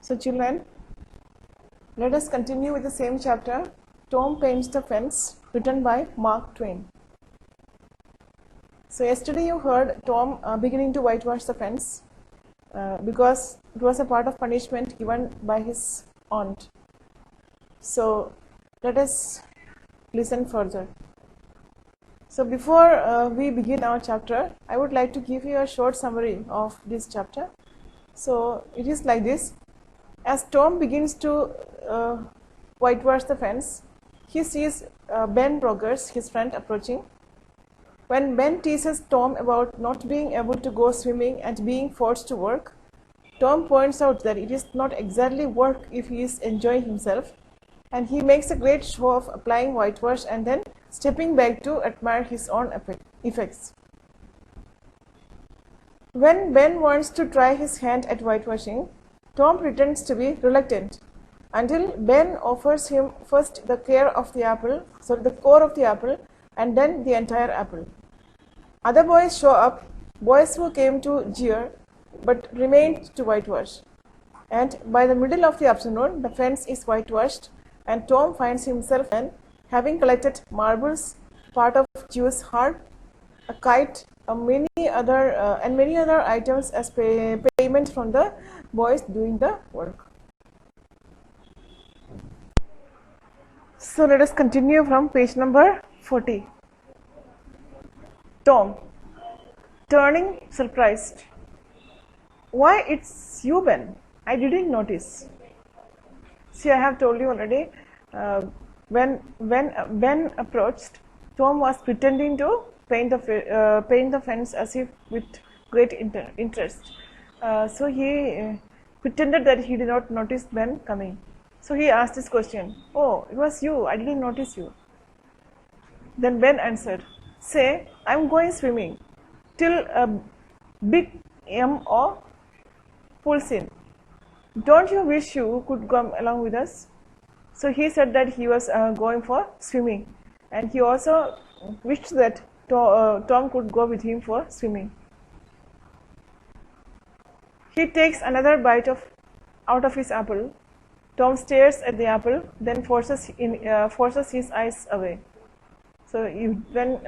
So children, let us continue with the same chapter, Tom Paints the Fence, written by Mark Twain. So yesterday you heard Tom beginning to whitewash the fence because it was a part of punishment given by his aunt. So let us listen further. So before we begin our chapter, I would like to give you a short summary of this chapter. So it is like this. As Tom begins to whitewash the fence, he sees Ben Rogers, his friend, approaching. When Ben teases Tom about not being able to go swimming and being forced to work, Tom points out that it is not exactly work if he is enjoying himself, and he makes a great show of applying whitewash and then stepping back to admire his own effects. When Ben wants to try his hand at whitewashing, Tom pretends to be reluctant until Ben offers him first the core of the apple, and then the entire apple. Other boys show up, boys who came to jeer but remained to whitewash. And by the middle of the afternoon, the fence is whitewashed, and Tom finds himself then having collected marbles, part of Jew's harp, a kite, many other items as payment from the boys doing the work. So let us continue from page number 40. Tom, turning surprised. Why, it's you, Ben. I didn't notice. See, I have told you already, when Ben approached, Tom was pretending to paint the fence as if with great interest. So he pretended that he did not notice Ben coming. So he asked this question, "Oh, it was you, I didn't notice you." Then Ben answered, "Say, I'm going swimming till a big M.O. pulls in. Don't you wish you could come along with us?" So he said that he was going for swimming, and he also wished that Tom could go with him for swimming. He takes another bite out of his apple. Tom stares at the apple, then forces his eyes away. So when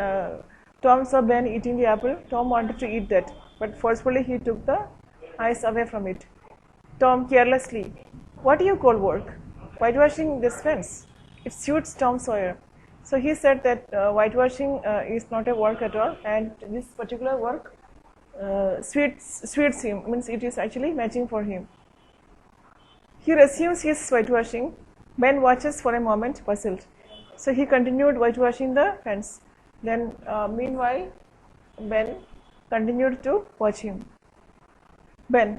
Tom saw Ben eating the apple, Tom wanted to eat that, but forcefully he took the eyes away from it. Tom carelessly, "What do you call work? Whitewashing this fence. It suits Tom Sawyer." So he said that whitewashing is not a work at all, and this particular work suits him, means it is actually matching for him. He resumes his whitewashing. Ben watches for a moment, puzzled. So he continued whitewashing the fence. Then meanwhile, Ben continued to watch him. "Ben,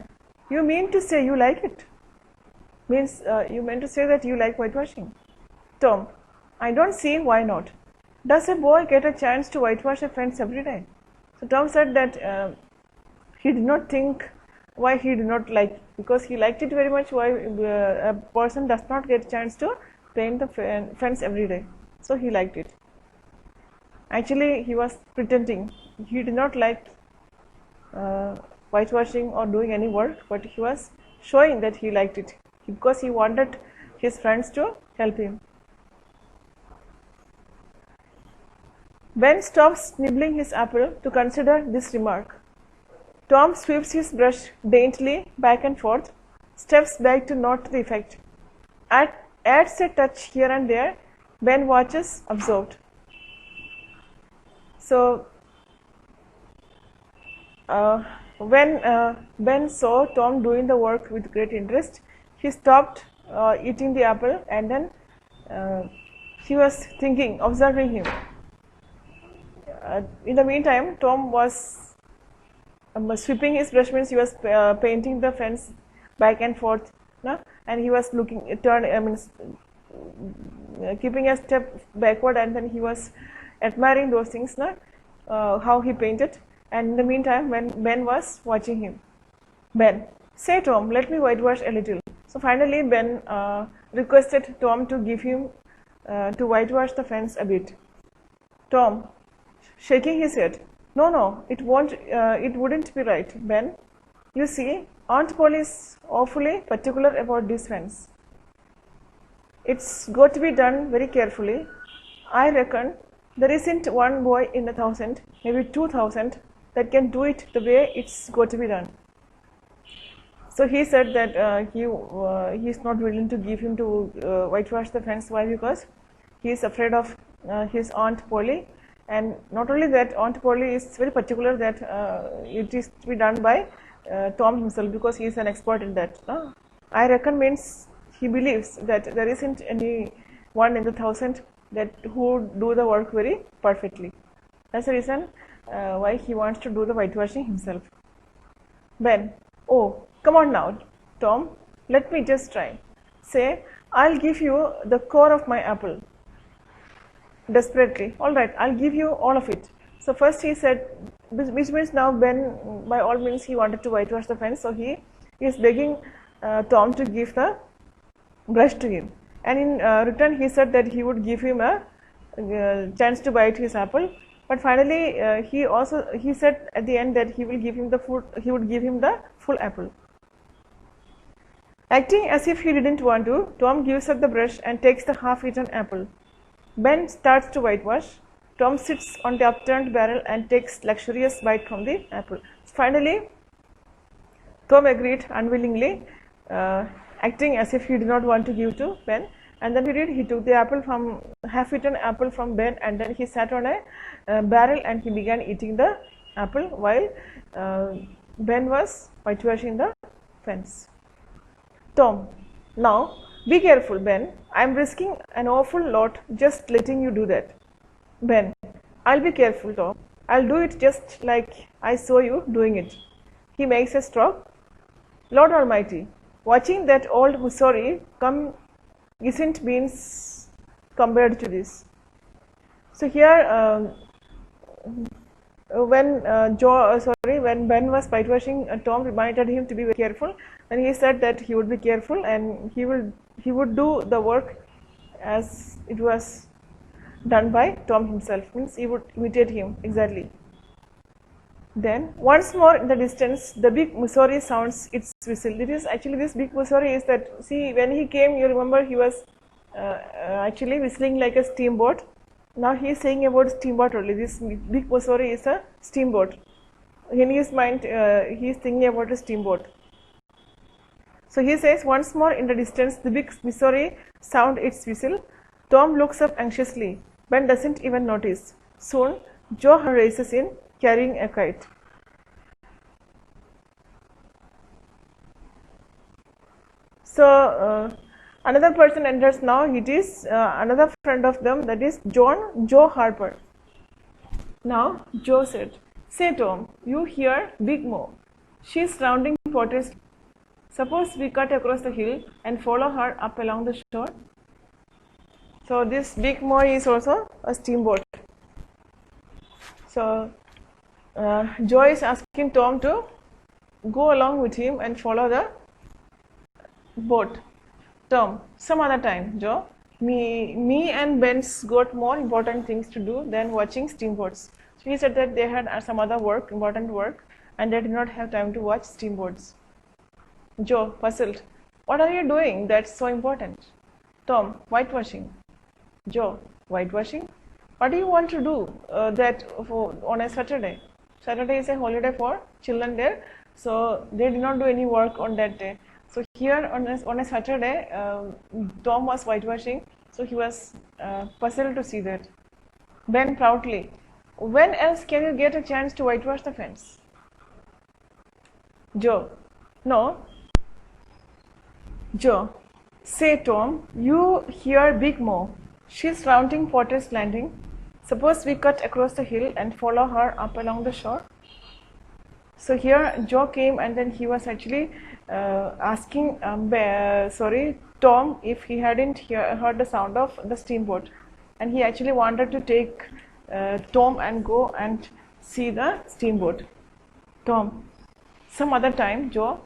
you mean to say you like it? Means you meant to say that you like whitewashing?" Tom, "I don't see why not. Does a boy get a chance to whitewash a fence every day?" So Tom said that he did not think why he did not like, because he liked it very much. Why a person does not get a chance to paint the fence every day? So he liked it. Actually, he was pretending. He did not like whitewashing or doing any work, but he was showing that he liked it because he wanted his friends to help him. Ben stops nibbling his apple to consider this remark. Tom sweeps his brush daintily back and forth, steps back to note the effect, adds a touch here and there. Ben watches, absorbed. So when Ben saw Tom doing the work with great interest, he stopped eating the apple, and then he was thinking, observing him. In the meantime, Tom was sweeping his brush, means he was painting the fence back and forth, and he was keeping a step backward, and then he was admiring those things, how he painted. And in the meantime, when Ben was watching him, "Ben, say Tom, let me whitewash a little." So finally Ben requested Tom to give him to whitewash the fence a bit. Tom, shaking his head, "No, it wouldn't be right, Ben. You see, Aunt Polly is awfully particular about these fence. It's got to be done very carefully. I reckon there isn't one boy in 1,000, maybe 2,000, that can do it the way it's got to be done. So he said that he's not willing to give him to whitewash the fence. Why? Because he is afraid of his Aunt Polly. And not only that, Aunt Polly is very particular that it is to be done by Tom himself, because he is an expert in that. I reckon means he believes that there isn't any one in 1,000 that who do the work very perfectly. That's the reason why he wants to do the whitewashing himself. Ben, oh, come on now, Tom, let me just try. Say, I'll give you the core of my apple. Desperately, all right, I'll give you all of it. So first he said, which means now Ben, by all means, he wanted to whitewash the fence, so he is begging Tom to give the brush to him, and in return he said that he would give him a chance to bite his apple. But finally he said at the end that he would give him the full apple. Acting as if he didn't want to, Tom gives up the brush and takes the half-eaten apple. Ben starts to whitewash. Tom sits on the upturned barrel and takes luxurious bite from the apple. Finally, Tom agreed unwillingly, acting as if he did not want to give to Ben. And then he took the half-eaten apple from Ben, and then he sat on a barrel and he began eating the apple while Ben was whitewashing the fence. Tom, now be careful, Ben. I'm risking an awful lot just letting you do that. Ben, I'll be careful, Tom. I'll do it just like I saw you doing it. He makes a stroke. Lord Almighty, watching that old Missouri come isn't beans compared to this. So here, when Ben was whitewashing, Tom reminded him to be very careful, and he said that he would be careful and he would do the work as it was done by Tom himself, means he would imitate him exactly. Then once more in the distance, the big Missouri sounds its whistle. It is actually this big Missouri is that, see, when he came, you remember he was actually whistling like a steamboat. Now he is saying about steamboat only. This big Missouri is a steamboat. In his mind, he is thinking about a steamboat. So he says, once more in the distance, the big Missouri sound its whistle. Tom looks up anxiously. Ben doesn't even notice. Soon, Joe races in, carrying a kite. So another person enters now. It is another friend of them, that is Joe Harper. Now Joe said, "Say Tom, you hear Big Mo? She's rounding Potter's. Suppose we cut across the hill and follow her up along the shore." So this Big Mo is also a steamboat. So Joe is asking Tom to go along with him and follow the boat. Tom, some other time, Joe. Me and Ben's got more important things to do than watching steamboats. So he said that they had some other work, important work, and they did not have time to watch steamboats. Joe, puzzled. What are you doing that's so important? Tom, whitewashing. Joe, whitewashing? What do you want to do on a Saturday? Saturday is a holiday for children there, so they did not do any work on that day. So here on a Saturday, Tom was whitewashing, so he was puzzled to see that. Ben proudly, when else can you get a chance to whitewash the fence? Joe, no. Joe, say Tom, you hear Big Mo. She's rounding Potter's Landing. Suppose we cut across the hill and follow her up along the shore. So here Joe came, and then he was actually asking Tom if he hadn't heard the sound of the steamboat, and he actually wanted to take Tom and go and see the steamboat. Tom, some other time, Joe.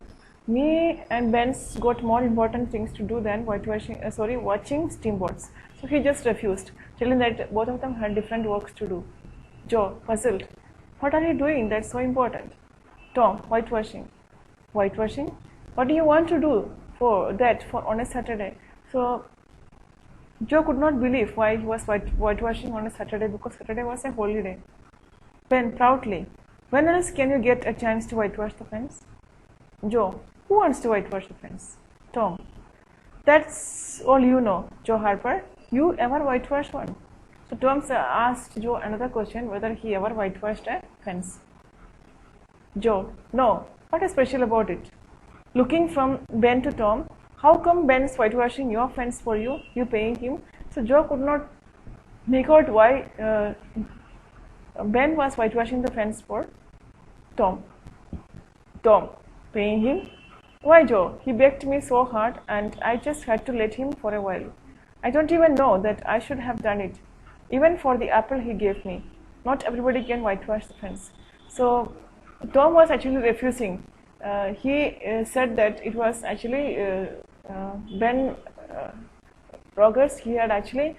Me and Ben's got more important things to do than watching steamboats. So he just refused, telling that both of them had different works to do. Joe, puzzled. What are you doing that's so important? Tom, whitewashing. whitewashing. What do you want to do for that for on a Saturday? So Joe could not believe why he was whitewashing on a Saturday, because Saturday was a holy day. Ben proudly, when else can you get a chance to whitewash the fence? Joe, who wants to whitewash the fence? Tom, that's all you know, Joe Harper. You ever whitewashed one? So Tom asked Joe another question, whether he ever whitewashed a fence. Joe, no. What is special about it? Looking from Ben to Tom, how come Ben is whitewashing your fence for you? You paying him? So Joe could not make out why Ben was whitewashing the fence for Tom. Tom, paying him? Why, Joe? He begged me so hard and I just had to let him for a while. I don't even know that I should have done it, even for the apple he gave me. Not everybody can whitewash the fence. So Tom was actually refusing. He said that it was actually Ben Rogers. He had actually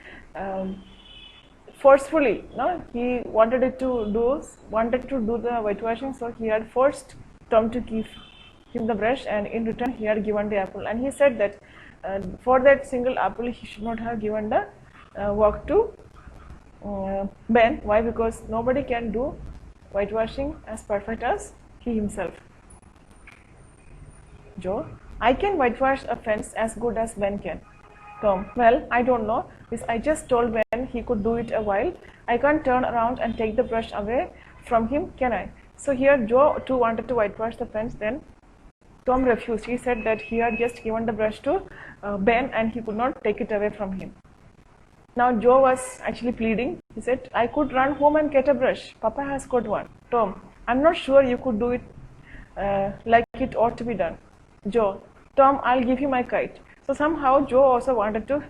forcefully, no, he wanted to do the whitewashing, so he had forced Tom to give him the brush, and in return he had given the apple. And he said that for that single apple he should not have given the work to Ben. Why? Because nobody can do whitewashing as perfect as he himself. Joe, I can whitewash a fence as good as Ben can. Tom, well, I don't know. I just told Ben he could do it a while. I can't turn around and take the brush away from him, can I? So here Joe too wanted to whitewash the fence. Then Tom refused. He said that he had just given the brush to Ben and he could not take it away from him. Now Joe was actually pleading. He said, I could run home and get a brush. Papa has got one. Tom, I'm not sure you could do it like it ought to be done. Joe, Tom, I'll give you my kite. So somehow Joe also wanted to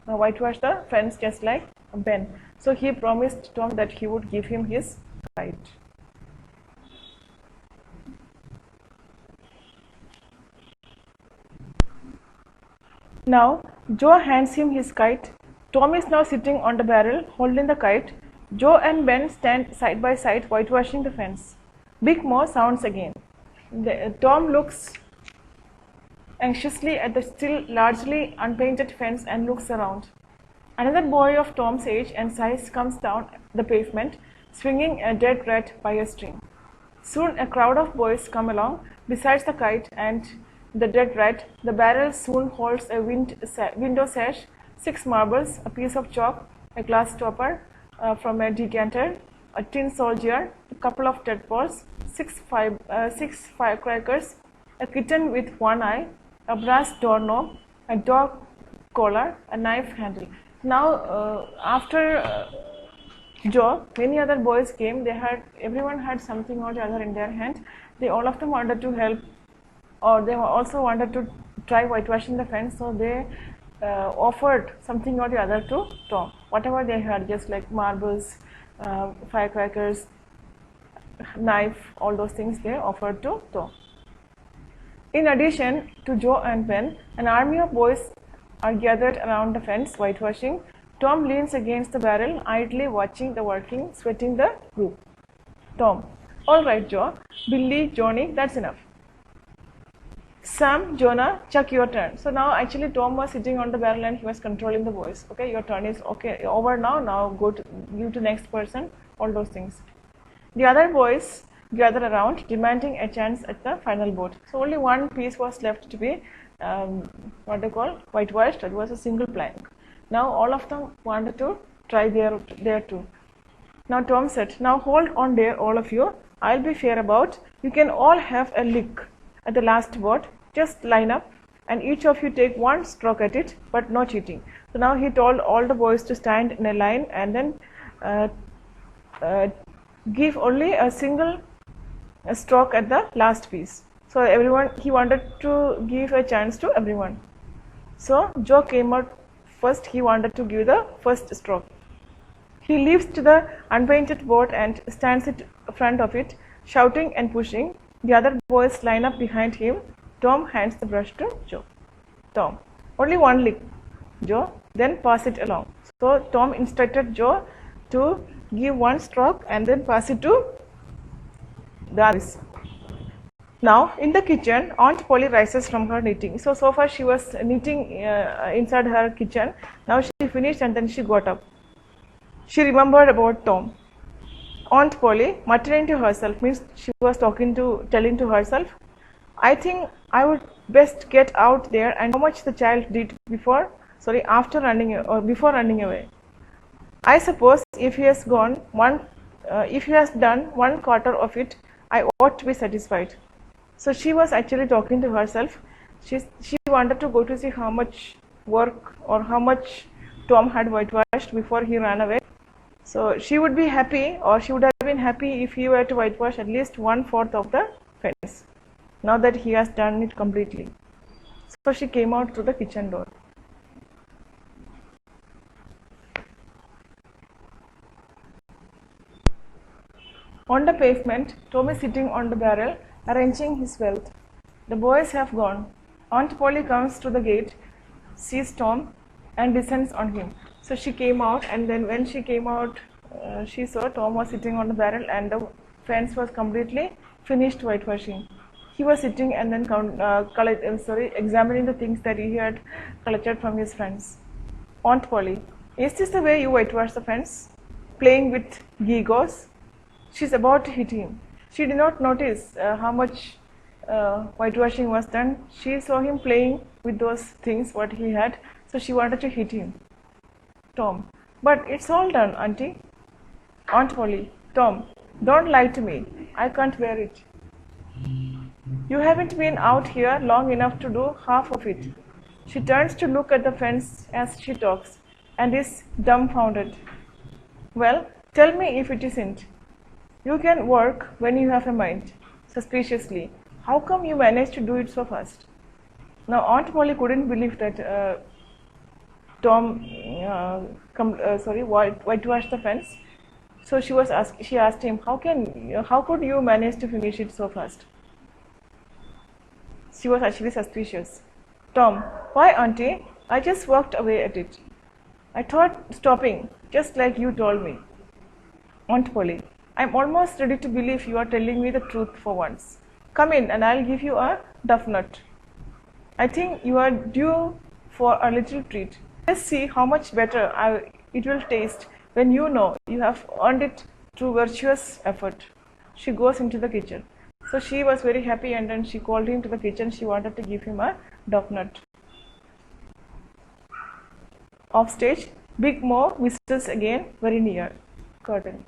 whitewash the fence just like Ben. So he promised Tom that he would give him his kite. Now Joe hands him his kite. Tom is now sitting on the barrel holding the kite. Joe and Ben stand side by side whitewashing the fence. Big Mo sounds again. Tom looks anxiously at the still largely unpainted fence and looks around. Another boy of Tom's age and size comes down the pavement, swinging a dead rat by a string. Soon a crowd of boys come along besides the kite and the dead rat. The barrel soon holds a window sash, 6 marbles, a piece of chalk, a glass stopper from a decanter, a tin soldier, a couple of tadpoles, 6 firecrackers, a kitten with one eye, a brass doorknob, a dog collar, a knife handle. Now after Joe, many other boys came. Everyone had something or the other in their hand. They all of them wanted to help, or they also wanted to try whitewashing the fence. So they offered something or the other to Tom. Whatever they had, just like marbles, firecrackers, knife, all those things they offered to Tom. In addition to Joe and Ben, an army of boys are gathered around the fence whitewashing. Tom leans against the barrel, idly watching the working, sweating the group. Tom, all right, Joe, Billy, Johnny, that's enough. Sam, Jonah, Chuck, your turn. So now actually Tom was sitting on the barrel and he was controlling the boys. Okay, your turn is okay over now. Now go to you to next person. All those things. The other boys gather around, demanding a chance at the final boat. So only one piece was left to be what they call whitewashed. It was a single plank. Now all of them wanted to try there too. Now Tom said, now hold on there, all of you. I'll be fair about. You can all have a lick at the last boat. Just line up and each of you take one stroke at it, but no cheating. So now he told all the boys to stand in a line and then give only a single stroke at the last piece. So everyone, he wanted to give a chance to everyone. So Joe came out first. He wanted to give the first stroke. He leaps to the unpainted boat and stands in front of it, shouting and pushing. The other boys line up behind him. Tom hands the brush to Joe. Tom, only one lick. Joe, then pass it along. So Tom instructed Joe to give one stroke and then pass it to the others. Now in the kitchen, Aunt Polly rises from her knitting. So far she was knitting inside her kitchen. Now she finished and then she got up. She remembered about Tom. Aunt Polly, muttering to herself, means she was telling to herself, I think I would best get out there and how much the child did after running or before running away. I suppose if he has done 1/4 of it, I ought to be satisfied. So she was actually talking to herself. She wanted to go to see how much work or how much Tom had whitewashed before he ran away. So she would be happy, or she would have been happy if he were to whitewash at least 1/4 of the fence, now that he has done it completely. So she came out through the kitchen door. On the pavement, Tom is sitting on the barrel, arranging his wealth. The boys have gone. Aunt Polly comes to the gate, sees Tom, and descends on him. So she came out, and then when she came out, she saw Tom was sitting on the barrel and the fence was completely finished whitewashing. He was sitting and then examining the things that he had collected from his friends. Aunt Polly, is this the way you whitewash the fence? Playing with geegaws? She's about to hit him. She did not notice how much whitewashing was done. She saw him playing with those things what he had, so she wanted to hit him. Tom, but it's all done, Auntie. Aunt Polly, Tom, don't lie to me. I can't bear it. You haven't been out here long enough to do half of it. She turns to look at the fence as she talks and is dumbfounded. Well, tell me if it isn't. You can work when you have a mind. Suspiciously. How come you managed to do it so fast? Now Aunt Polly couldn't believe that Tom whitewashed the fence. So she asked him, how could you manage to finish it so fast? She was actually suspicious. Tom, why, Auntie? I just worked away at it. I thought stopping, just like you told me. Aunt Polly, I'm almost ready to believe you are telling me the truth for once. Come in and I'll give you a duff nut. I think you are due for a little treat. Let's see how much better it will taste when you know you have earned it through virtuous effort. She goes into the kitchen. So she was very happy and then she called him to the kitchen. She wanted to give him a duff nut. Off stage, Big Mo whistles again, very near. Curtain.